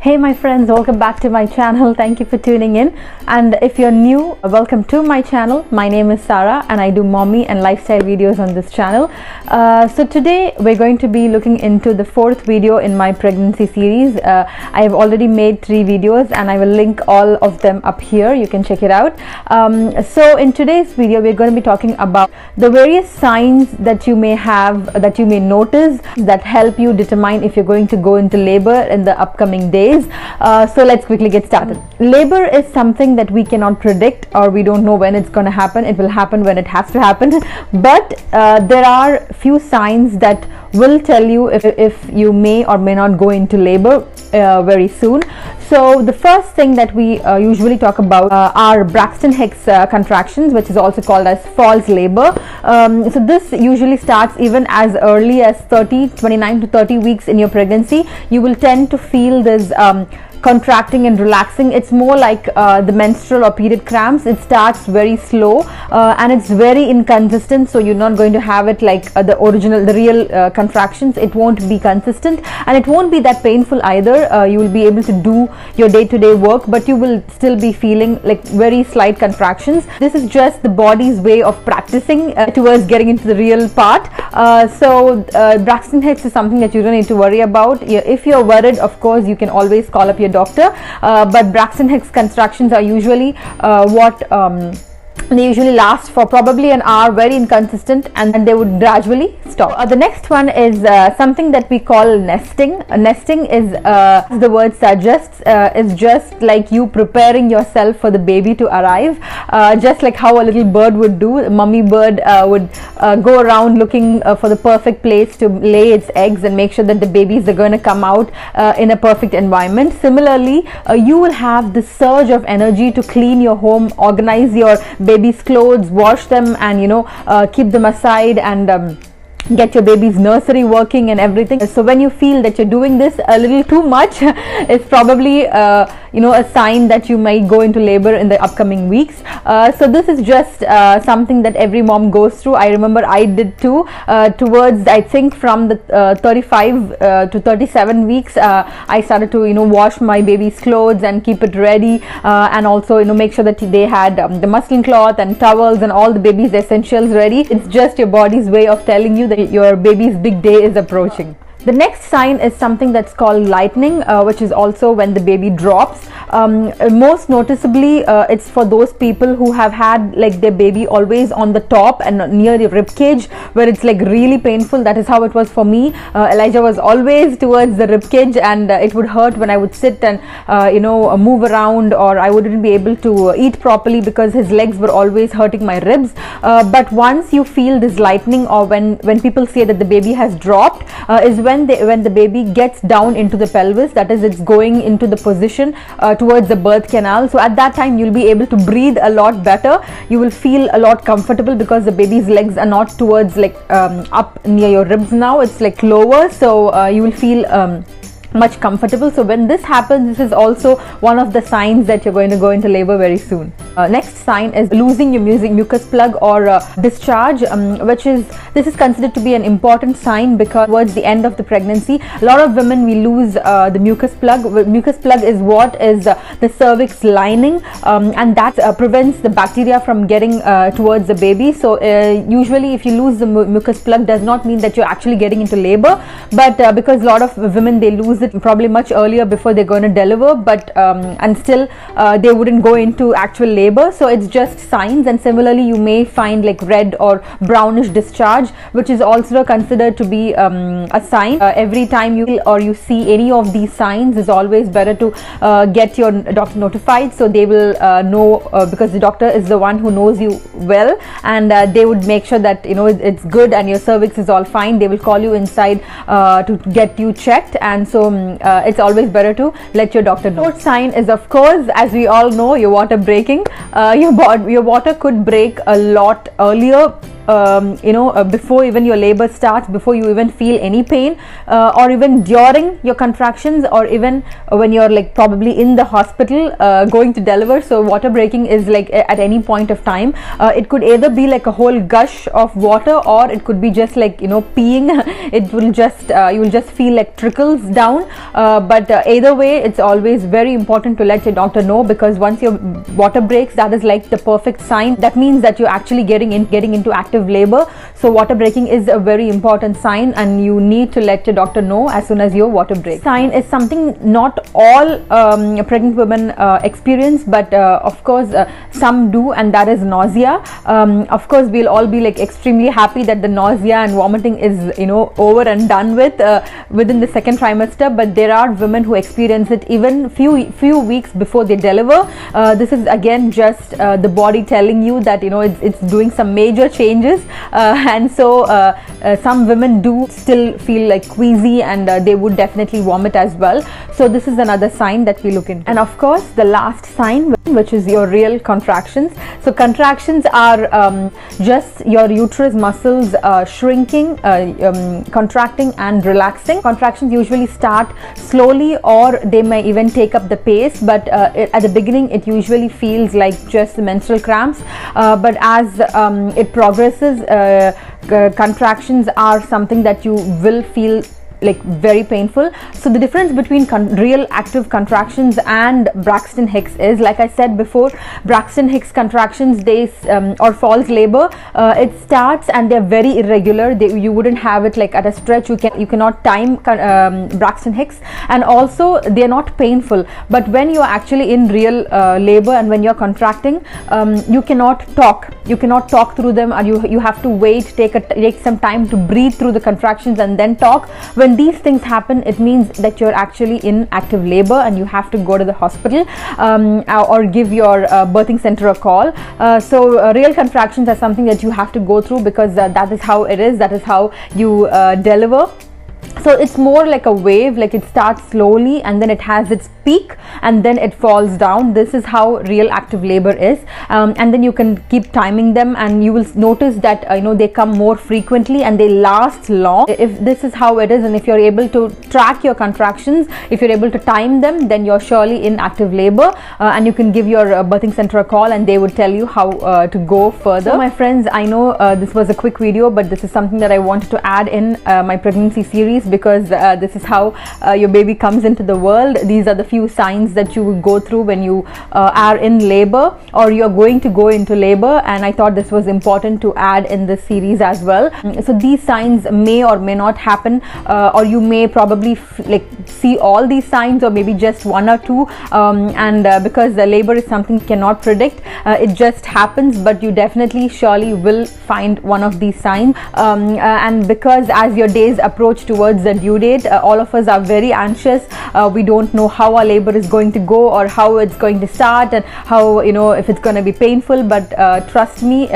Hey my friends, welcome back to my channel. Thank you for tuning in, and if you're new, welcome to my channel. My name is Sarah and I do mommy and lifestyle videos on this channel. So today we're going to be looking into the fourth video in my pregnancy series. I have already made 3 videos and I will link all of them up here. You can check it out. So in today's video we're going to be talking about the various signs that you may have, that you may notice, that help you determine if you're going to go into labor in the upcoming days. So let's quickly get started. Labor is something that we cannot predict, or we don't know when it's going to happen. It will happen when it has to happen, but there are few signs that will tell you if you may or may not go into labor very soon. So the first thing that we usually talk about are Braxton Hicks contractions, which is also called as false labor. So this usually starts even as early as 29 to 30 weeks in your pregnancy. You will tend to feel this contracting and relaxing. It's more like the menstrual or period cramps. It starts very slow and it's very inconsistent, so you're not going to have it like the real contractions. It won't be consistent and it won't be that painful either. You will be able to do your day-to-day work, but you will still be feeling like very slight contractions. This is just the body's way of practicing towards getting into the real part. So Braxton Hicks is something that you don't need to worry about. If you're worried, of course you can always call up your doctor, but Braxton Hicks contractions are usually they usually last for probably an hour, very inconsistent, and they would gradually stop. The next one is something that we call nesting. Nesting is, the word suggests, is just like you preparing yourself for the baby to arrive, just like how a little bird would do. A mummy bird would go around looking for the perfect place to lay its eggs and make sure that the babies are going to come out in a perfect environment. Similarly, you will have the surge of energy to clean your home, organize your baby's clothes, wash them, and keep them aside, and get your baby's nursery working and everything. So when you feel that you're doing this a little too much, it's probably a sign that you might go into labor in the upcoming weeks. So this is just something that every mom goes through. I remember I did too. Towards, I think, from the 35 to 37 weeks, I started to wash my baby's clothes and keep it ready, and also make sure that they had the muslin cloth and towels and all the baby's essentials ready. It's just your body's way of telling you that your baby's big day is approaching. The next sign is something that's called lightning, which is also when the baby drops. Most noticeably, it's for those people who have had like their baby always on the top and near the rib cage, where it's like really painful. That is how it was for me. Elijah was always towards the rib cage, and it would hurt when I would sit and move around, or I wouldn't be able to eat properly because his legs were always hurting my ribs. But once you feel this lightning, or when people say that the baby has dropped, is when the baby gets down into the pelvis, that is, it's going into the position towards the birth canal. So at that time you'll be able to breathe a lot better. You will feel a lot comfortable because the baby's legs are not towards like up near your ribs now, it's like lower, so you will feel much comfortable. So when this happens, this is also one of the signs that you're going to go into labor very soon. Next sign is losing your mucus plug or discharge, this is considered to be an important sign, because towards the end of the pregnancy, a lot of women, we lose the mucus plug. Mucus plug is what is the cervix lining, and that prevents the bacteria from getting towards the baby. So usually if you lose the mucus plug, does not mean that you're actually getting into labor, but because a lot of women, they lose it probably much earlier before they're going to deliver, but and still they wouldn't go into actual labor. So it's just signs. And similarly, you may find like red or brownish discharge, which is also considered to be a sign. Every time you see any of these signs, it's always better to get your doctor notified, so they will know, because the doctor is the one who knows you well, and they would make sure that it's good and your cervix is all fine. They will call you inside to get you checked, and so it's always better to let your doctor know. Fourth sign is, of course, as we all know, your water breaking. Your water could break a lot earlier before even your labor starts, before you even feel any pain, or even during your contractions, or even when you're like probably in the hospital going to deliver. So water breaking is like at any point of time. It could either be like a whole gush of water, or it could be just like peeing. It will just you will just feel like trickles down, but either way, it's always very important to let your doctor know, because once your water breaks, that is like the perfect sign. That means that you're actually getting into active labor. So water breaking is a very important sign, and you need to let your doctor know as soon as your water breaks. Sign is something not all pregnant women experience, but of course some do, and that is nausea. Of course, we'll all be like extremely happy that the nausea and vomiting is over and done with within the second trimester, but there are women who experience it even few weeks before they deliver. This is again just the body telling you that it's doing some major changes, and so some women do still feel like queasy, and they would definitely vomit as well. So this is another sign that we look into. And of course, the last sign, which is your real contractions. So contractions are just your uterus muscles shrinking, contracting and relaxing. Contractions usually start slowly, or they may even take up the pace, but at the beginning it usually feels like just menstrual cramps, but as it progresses, contractions are something that you will feel like very painful. So the difference between real active contractions and Braxton Hicks is, like I said before, Braxton Hicks contractions, or false labor, it starts and they're very irregular. You wouldn't have it like at a stretch. You cannot time Braxton Hicks, and also they're not painful. But when you're actually in real labor and when you're contracting, you cannot talk through them, or you have to wait, take some time to breathe through the contractions and then talk. When these things happen, it means that you're actually in active labor and you have to go to the hospital or give your birthing center a call. So real contractions are something that you have to go through, because that is how it is, that is how you deliver. So it's more like a wave, like it starts slowly and then it has its peak and then it falls down. This is how real active labor is, and then you can keep timing them, and you will notice that they come more frequently and they last long. If this is how it is, and if you're able to track your contractions, if you're able to time them, then you're surely in active labor, and you can give your birthing center a call and they would tell you how to go further. So my friends, I know this was a quick video, but this is something that I wanted to add in my pregnancy series, because this is how your baby comes into the world. These are the few signs that you will go through when you are in labor, or you're going to go into labor, and I thought this was important to add in this series as well. So these signs may or may not happen, or you may probably see all these signs, or maybe just one or two, and because the labor is something you cannot predict, it just happens, but you definitely surely will find one of these signs, and because as your days approach towards the due date, all of us are very anxious. We don't know how our labor is going to go, or how it's going to start, and how if it's going to be painful, but trust me,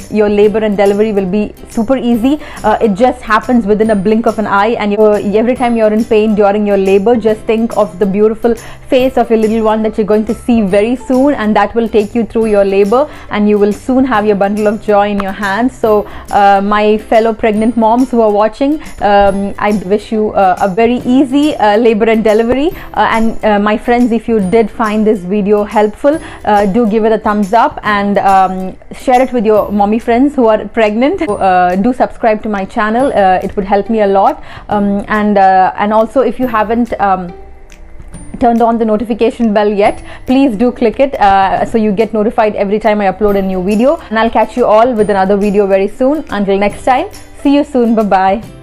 your labor and delivery will be super easy. It just happens within a blink of an eye, and every time you're in pain during your labor, just think of the beautiful face of your little one that you're going to see very soon, and that will take you through your labor, and you will soon have your bundle of joy in your hands. So my fellow pregnant moms who are watching, I wish you a very easy labor and delivery, and my friends, if you did find this video helpful, do give it a thumbs up, and share it with your mommy friends who are pregnant. Do subscribe to my channel, it would help me a lot, and also if you haven't turned on the notification bell yet, please do click it, so you get notified every time I upload a new video. And I'll catch you all with another video very soon. Until next time, see you soon. Bye bye.